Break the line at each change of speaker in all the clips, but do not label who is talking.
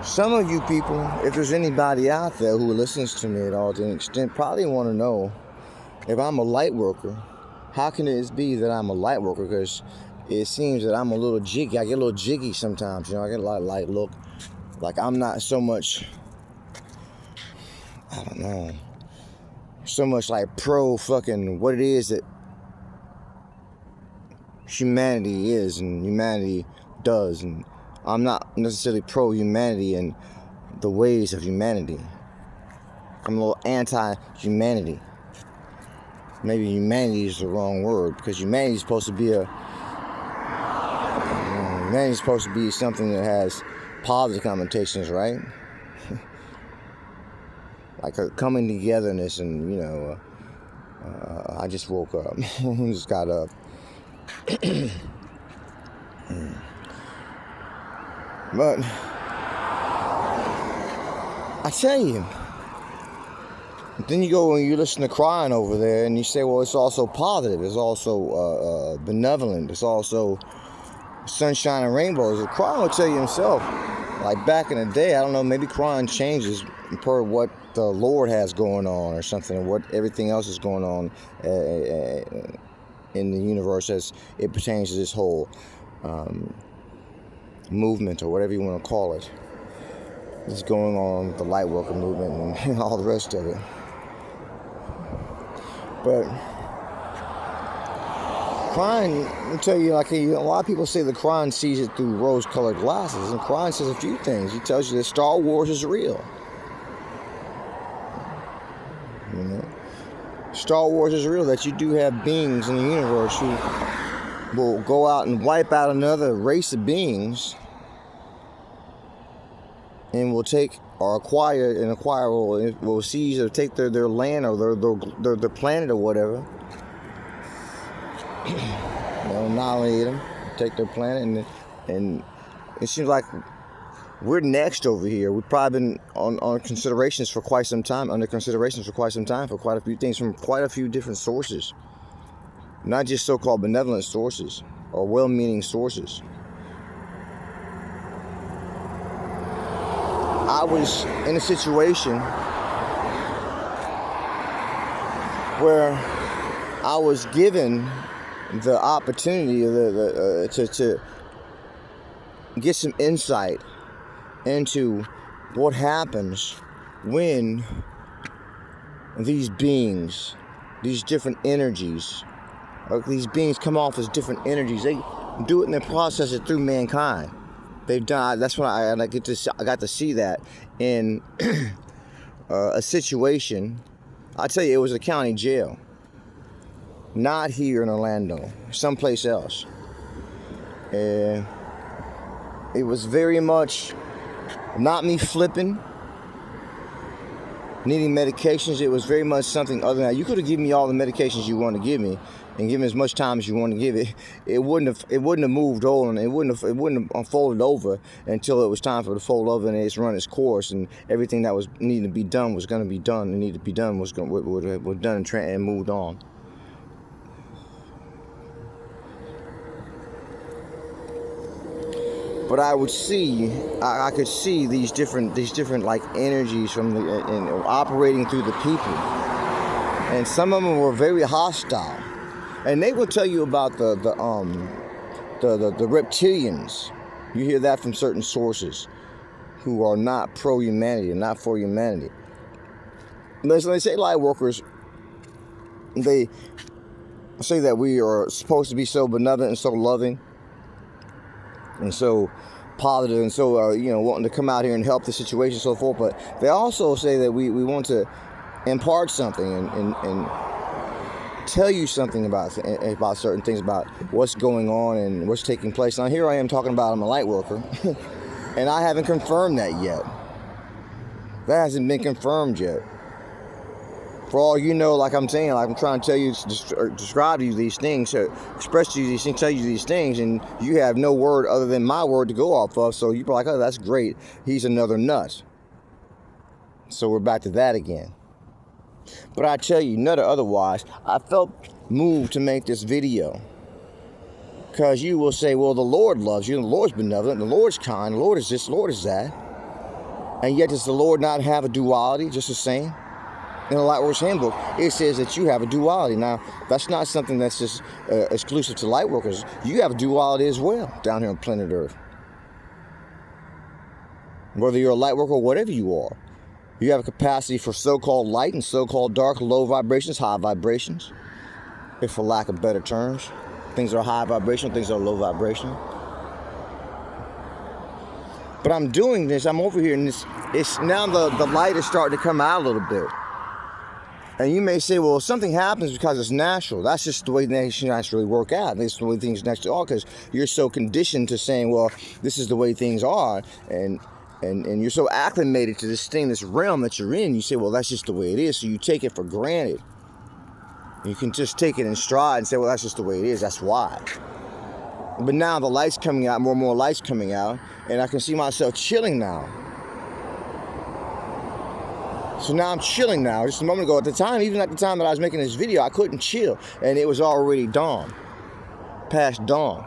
Some of you people, if there's anybody out there who listens to me at all to an extent, probably want to know if I'm a light worker. How can it be that I'm a light worker? Because it seems that I'm a little jiggy. I get a little jiggy sometimes, I get a lot of look. Like I'm not so much, I don't know, so much like pro fucking what it is that humanity is and humanity does. And I'm not necessarily pro humanity and the ways of humanity. I'm a little anti-humanity. Maybe humanity is the wrong word, because humanity is supposed to be humanity's supposed to be something that has positive connotations, right? Like a coming togetherness, and I just woke up, just got up. But I tell you, then you go and you listen to crying over there, and you say, well, it's also positive, it's also benevolent, it's also sunshine and rainbows. Crying will tell you himself, like back in the day, I don't know, maybe crying changes per what the Lord has going on or something, or what everything else is going on in the universe as it pertains to this whole movement, or whatever you want to call it. That's going on with the light worker movement and all the rest of it. But crying, I'll tell you, like a lot of people say that crying sees it through rose-colored glasses, and crying says a few things. He tells you that Star Wars is real. Star Wars is real, that you do have beings in the universe who will go out and wipe out another race of beings and will take or acquire will seize or take their land or their planet or whatever. They'll annihilate them, take their planet, and it seems like we're next over here. We've probably been under considerations for quite some time, for quite a few things from quite a few different sources. Not just so-called benevolent sources or well-meaning sources. I was in a situation where I was given the opportunity to get some insight into what happens when these beings, these different energies, or these beings come off as different energies. They do it and they process it through mankind. They've done. That's when I got to see that in a situation. I tell you, it was a county jail, not here in Orlando, someplace else. And it was very much not me flipping, needing medications. It was very much something other than that. You could have given me all the medications you want to give me, and give me as much time as you want to give it. It wouldn't have moved on. It wouldn't have unfolded over until it was time for it to fold over and it's run its course, and everything that was needed to be done was going to be done, and needed to be done was done and moved on. But I could see these different like energies from operating through the people, and some of them were very hostile, and they will tell you about the reptilians. You hear that from certain sources who are not pro humanity and not for humanity. Listen, they say light workers. They say that we are supposed to be so benevolent and so loving and so positive and so wanting to come out here and help the situation and so forth. But they also say that we want to impart something and tell you something about certain things, about what's going on and what's taking place. Now here I am talking about I'm a light worker and I haven't confirmed that yet. That hasn't been confirmed yet. For all you know, like I'm saying, like I'm trying to tell you, describe to you these things, express to you these things, tell you these things, and you have no word other than my word to go off of. So you're like, oh, that's great. He's another nut. So we're back to that again. But I tell you, nut or otherwise, I felt moved to make this video. Because you will say, well, the Lord loves you, and the Lord's benevolent, and the Lord's kind, the Lord is this, the Lord is that. And yet does the Lord not have a duality just the same? In the Lightworkers Handbook, it says that you have a duality. Now, that's not something that's just exclusive to Lightworkers. You have a duality as well down here on planet Earth. Whether you're a Lightworker or whatever you are, you have a capacity for so-called light and so-called dark, low vibrations, high vibrations, if for lack of better terms. Things are high vibrational, things are low vibrational. But I'm doing this, I'm over here, and it's now the light is starting to come out a little bit. And you may say, well, something happens because it's natural. That's just the way things naturally work out. That's the way things naturally are, because you're so conditioned to saying, well, this is the way things are, and you're so acclimated to this thing, this realm that you're in. You say, well, that's just the way it is. So you take it for granted. You can just take it in stride and say, well, that's just the way it is. That's why. But now the light's coming out, more and more light's coming out, and I can see myself chilling now. So now I'm chilling now. Just a moment ago, at the time, even at the time that I was making this video, I couldn't chill. And it was already dawn. Past dawn.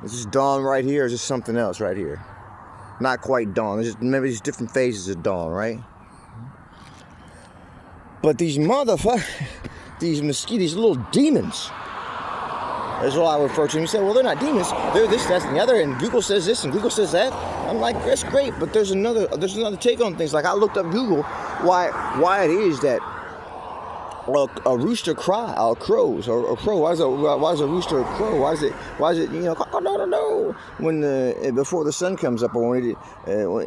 Is this dawn right here, or is this something else right here? Not quite dawn. Maybe there's different phases of dawn, right? But these motherfuckers, these mosquitoes, these little demons. That's what I refer to them. You say, well, they're not demons. They're this, that, and the other. And Google says this, and Google says that. I'm like, that's great, but there's another take on things. Like I looked up Google why it is that a rooster crows or a crow. Why does a rooster crow? Why is it no when before the sun comes up, or when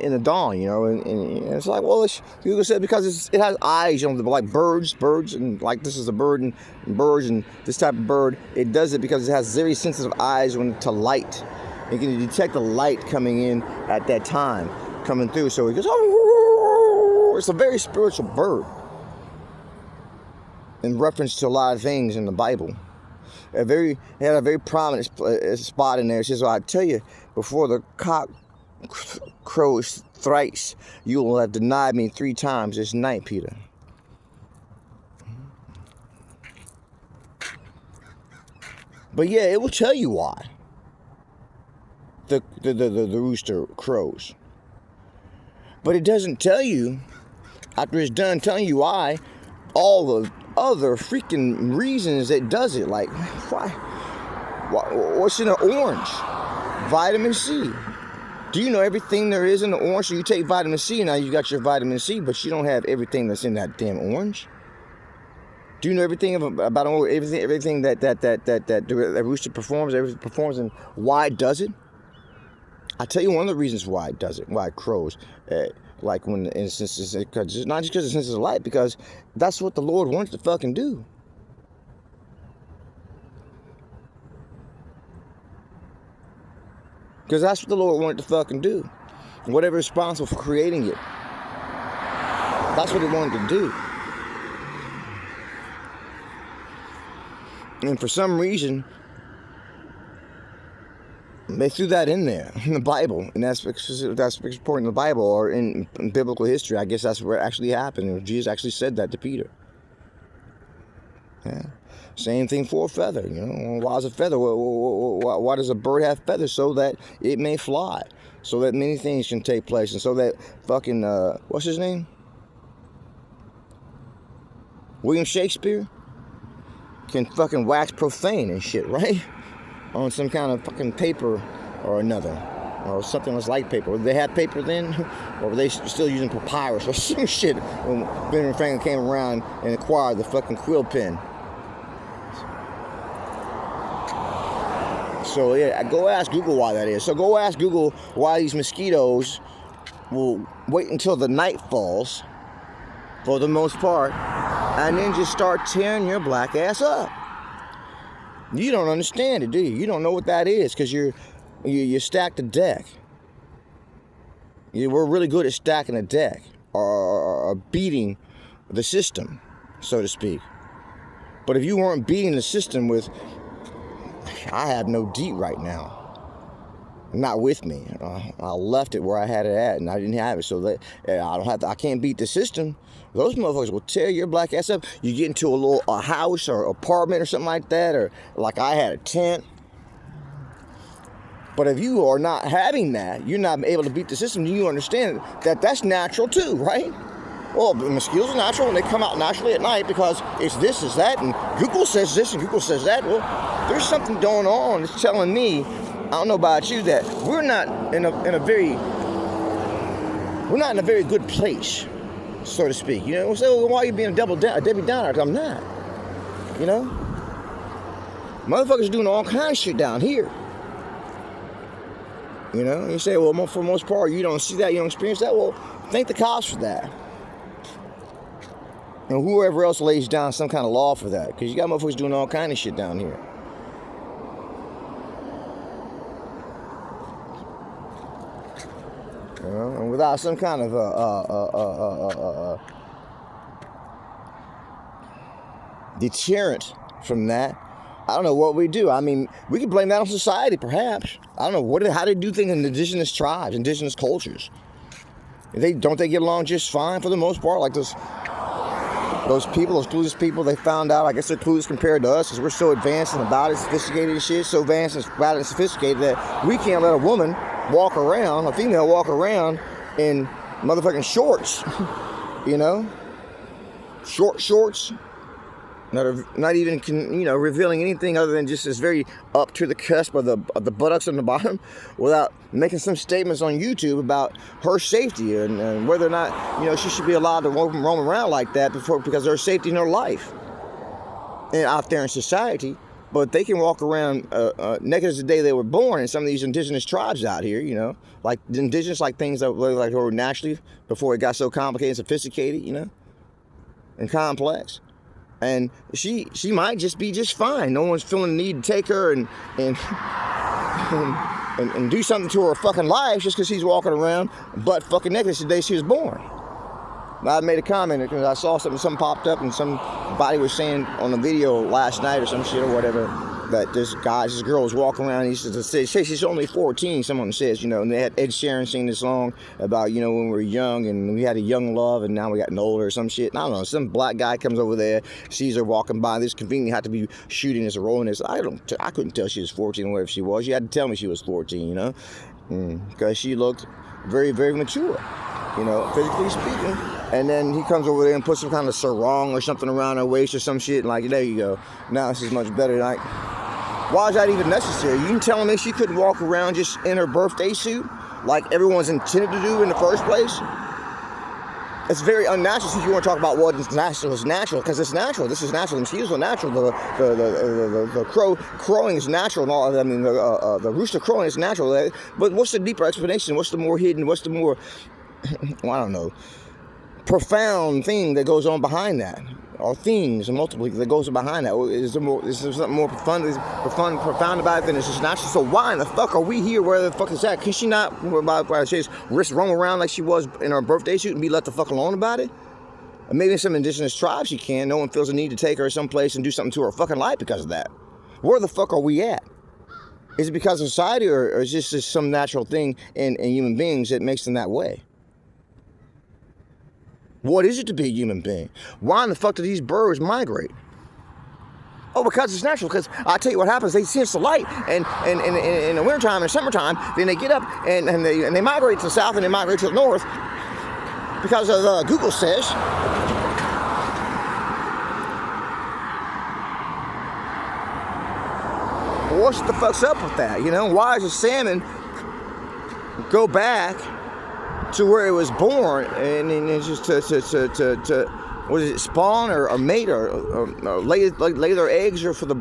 in the dawn, and it's like, well, Google said because it has eyes, like birds, and like this is a bird and birds and this type of bird. It does it because it has very sensitive eyes to light. It can detect the light coming in at that time, coming through. So it goes, oh, it's a very spiritual bird. In reference to a lot of things in the Bible. It had a very prominent spot in there. It says, well, I tell you, before the cock crows thrice, you will have denied me 3 times this night, Peter. But yeah, it will tell you why the rooster crows. But it doesn't tell you, after it's done telling you why, all the other freaking reasons it does it. Like, why? What's in an orange? Vitamin C. Do you know everything there is in the orange? So you take vitamin C, now you got your vitamin C, but you don't have everything that's in that damn orange. Do you know everything about everything that rooster performs and why it does it? I'll tell you one of the reasons why it does it, why it crows. Like when the instances, not just because it senses the light, because that's what the Lord wants to fucking do. Because that's what the Lord wanted to fucking do. Whatever is responsible for creating it. That's what He wanted to do. And for some reason, they threw that in there in the Bible, and that's important in the Bible or in biblical history. I guess that's where it actually happened. Jesus actually said that to Peter. Yeah. Same thing for a feather. Why is a feather? Why does a bird have feathers? So that it may fly, so that many things can take place, and so that fucking what's his name? William Shakespeare can fucking wax profane and shit, right? On some kind of fucking paper or another, or something that's like paper. Did they have paper then, or were they still using papyrus or some shit when Benjamin Franklin came around and acquired the fucking quill pen? So yeah, go ask Google why that is. So go ask Google why these mosquitoes will wait until the night falls, for the most part, and then just start tearing your black ass up. You don't understand it, do you? You don't know what that is, because you stack the deck. We're really good at stacking a deck or beating the system, so to speak. But if you weren't beating the system with, I have no deet right now. Not with me. I left it where I had it at, and I didn't have it, so that I can't beat the system. Those motherfuckers will tear your black ass up. You get into a house or apartment or something like that, or like I had a tent. But if you are not having that, you're not able to beat the system, then you understand that that's natural too, right? Well, mosquitoes are natural and they come out naturally at night because it's this, it's that, and Google says this and Google says that. Well, there's something going on that's telling me, I don't know about you, that we're not in a very good place, so to speak. You know, so why are you being a Debbie Downer? I'm not. You know? Motherfuckers doing all kinds of shit down here. You know, you say, well, for the most part, you don't see that, you don't experience that. Well, thank the cops for that. And whoever else lays down some kind of law for that. Because you got motherfuckers doing all kind of shit down here. You know, and without some kind of deterrent from that, I don't know what we do. I mean, we could blame that on society, perhaps. I don't know how they do things in indigenous tribes, indigenous cultures. Don't they get along just fine for the most part? Like those people, those clueless people, they found out. I guess they're clueless compared to us, because we're so advanced and about it, sophisticated and shit. So advanced and about it and sophisticated that we can't let a woman walk around, a female walk around in motherfucking shorts. You know, shorts. Not even, you know, revealing anything other than just this very up to the cusp of the buttocks on the bottom, without making some statements on YouTube about her safety and whether or not, you know, she should be allowed to roam around like that because of her safety in her life and out there in society. But they can walk around naked as the day they were born in some of these indigenous tribes out here, you know, like the indigenous, like things that were naturally before it got so complicated and sophisticated, you know, and complex. And she might just be just fine. No one's feeling the need to take her and do something to her fucking life just because she's walking around butt fucking naked the day she was born. I made a comment because I saw something popped up and somebody was saying on a video last night or some shit or whatever that this girl was walking around and he says she's only 14, someone says, you know, and they had Ed Sheeran sing this song about, you know, when we were young and we had a young love and now we gotten older or some shit. And I don't know, some black guy comes over there, sees her walking by, this conveniently had to be shooting as a rolling this. I couldn't tell she was 14 or whatever she was. You had to tell me she was 14, you know, because she looked very, very mature, you know, physically speaking. And then he comes over there and puts some kind of sarong or something around her waist or some shit, and like, there you go. Now this is much better. Like, why is that even necessary? You telling me she couldn't walk around just in her birthday suit like everyone's intended to do in the first place? It's very unnatural. Since you want to talk about what is natural, it's natural because it's natural. This is natural. The mosquitoes are natural. The crowing is natural, and all. I mean, the rooster crowing is natural. But what's the deeper explanation? What's the more hidden? What's the more, well, I don't know, profound thing that goes on behind that, or things multiple that goes behind that? Is there something more profound about it than it's just natural? So why in the fuck are we here? Where the fuck is that? Can she not, risk roam around like she was in her birthday suit and be let the fuck alone about it? And maybe in some indigenous tribes she can. No one feels the need to take her someplace and do something to her fucking life because of that. Where the fuck are we at? Is it because of society, or is this just some natural thing in human beings that makes them that way? What is it to be a human being? Why in the fuck do these birds migrate? Oh, because it's natural. Because I tell you what happens, they sense the light, and in the wintertime and summertime, then they get up and they migrate to the south and they migrate to the north because of Google says. What the fuck's up with that? You know, why does a salmon go back to where it was born, and it's just to what is it, spawn or mate or lay their eggs, or for the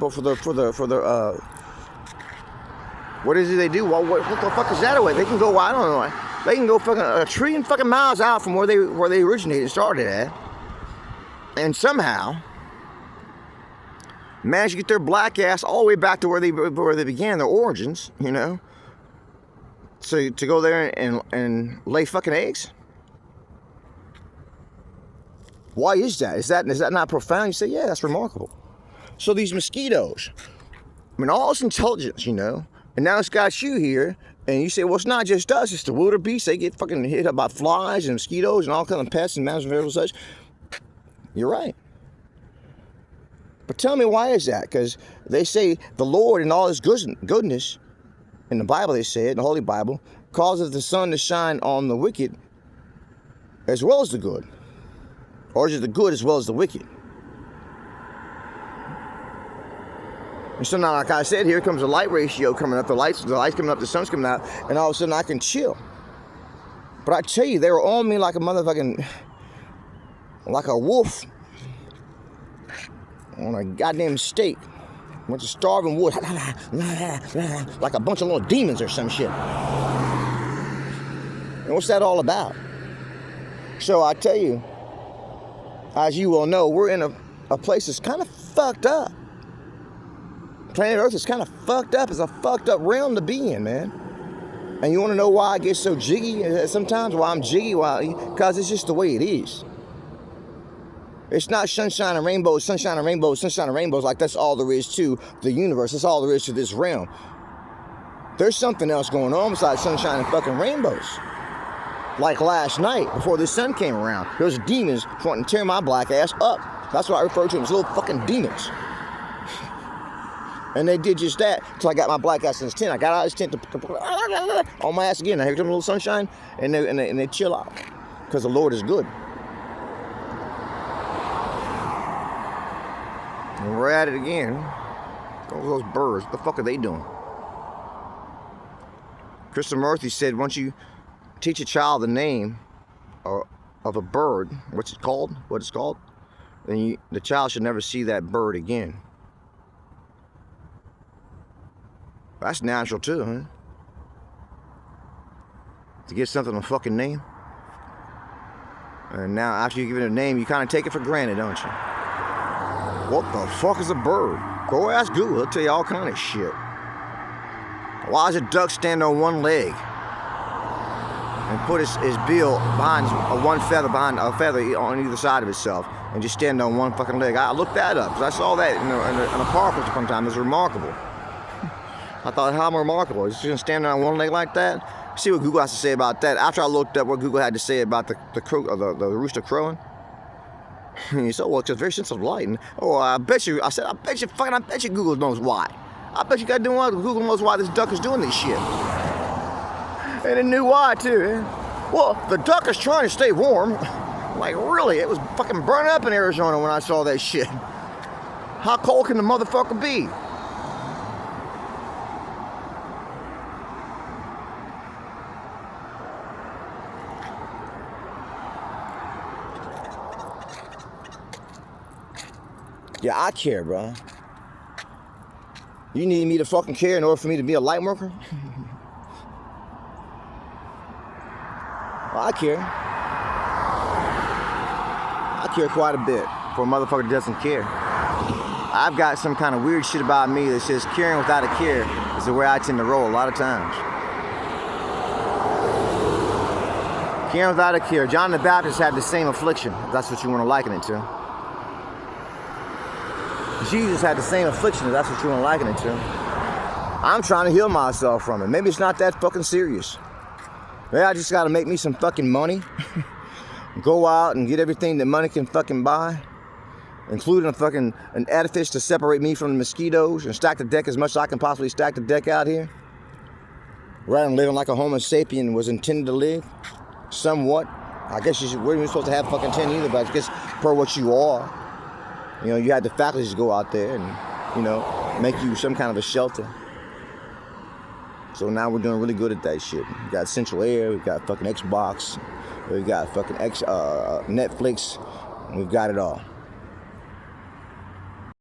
what is it they do? What the fuck is that away? They can go, I don't know, they can go fucking a trillion fucking miles out from where they originated, started at, and somehow manage to get their black ass all the way back to where they began, their origins, you know. So to go there and lay fucking eggs? Why is that? Is that not profound? You say, yeah, that's remarkable. So these mosquitoes, I mean, all this intelligence, you know, and now it's got you here, and you say, well, it's not just us, it's the wildebeest. They get fucking hit up by flies and mosquitoes and all kinds of pests and mouse and variables and such. You're right. But tell me, why is that? Because they say the Lord in all his goodness In the Bible, they said, in the Holy Bible, causes the sun to shine on the wicked as well as the good. Or is it the good as well as the wicked? And so now, like I said, here comes the light ratio coming up, the light's coming up, the sun's coming out, and all of a sudden I can chill. But I tell you, they were on me like a motherfucking, like a wolf on a goddamn steak. A bunch of starving wolves, like a bunch of little demons or some shit. And what's that all about? So I tell you, as you all know, we're in a place that's kind of fucked up. Planet Earth is kind of fucked up. It's a fucked up realm to be in, man. And you want to know why I get so jiggy sometimes? Why I'm jiggy? Why? Because it's just the way it is. It's not sunshine and rainbows, sunshine and rainbows, sunshine and rainbows, like that's all there is to the universe. That's all there is to this realm. There's something else going on besides sunshine and fucking rainbows. Like last night, before the sun came around, there was demons wanting to tear my black ass up. That's what I refer to them as little fucking demons. And they did just that until I got my black ass in his tent. I got out of his tent on my ass again. Now here comes a little sunshine, and they chill out because the Lord is good. And we're at it again. Those birds, what the fuck are they doing? Krista Murphy said, once you teach a child the name of a bird, what it's called, then the child should never see that bird again. That's natural too, huh? To give something a fucking name. And now after you give it a name, you kind of take it for granted, don't you? What the fuck is a bird? Go ask Google, it'll tell you all kind of shit. Why does a duck stand on one leg and put his bill behind one feather, behind a feather on either side of itself, and just stand on one fucking leg? I looked that up, because I saw that in a park once upon a time. It was remarkable. I thought, how remarkable. Is he gonna stand on one leg like that? See what Google has to say about that. After I looked up what Google had to say about the rooster crowing. He said, well, it's just very sensitive light. And, I bet you Google knows why. I bet you goddamn well Google knows why this duck is doing this shit. And it knew why too, eh? Well, the duck is trying to stay warm. Like, really? It was fucking burning up in Arizona when I saw that shit. How cold can the motherfucker be? Yeah, I care, bro. You need me to fucking care in order for me to be a light worker? Well, I care. I care quite a bit for a motherfucker that doesn't care. I've got some kind of weird shit about me that says caring without a care is the way I tend to roll a lot of times. Caring without a care. John the Baptist had the same affliction, if that's what you want to liken it to. Jesus had the same affliction, if that's what you want to liken it to. I'm trying to heal myself from it. Maybe it's not that fucking serious. Maybe I just gotta make me some fucking money. Go out and get everything that money can fucking buy. Including an edifice to separate me from the mosquitoes, and stack the deck as much as I can possibly stack the deck out here. Rather than living like a Homo sapien was intended to live. Somewhat. I guess you weren't even supposed to have fucking 10 either, but I guess per what you are. You know, you had the faculties to go out there and, you know, make you some kind of a shelter. So now we're doing really good at that shit. We got Central Air, we got fucking Xbox, we got fucking Netflix, we've got it all.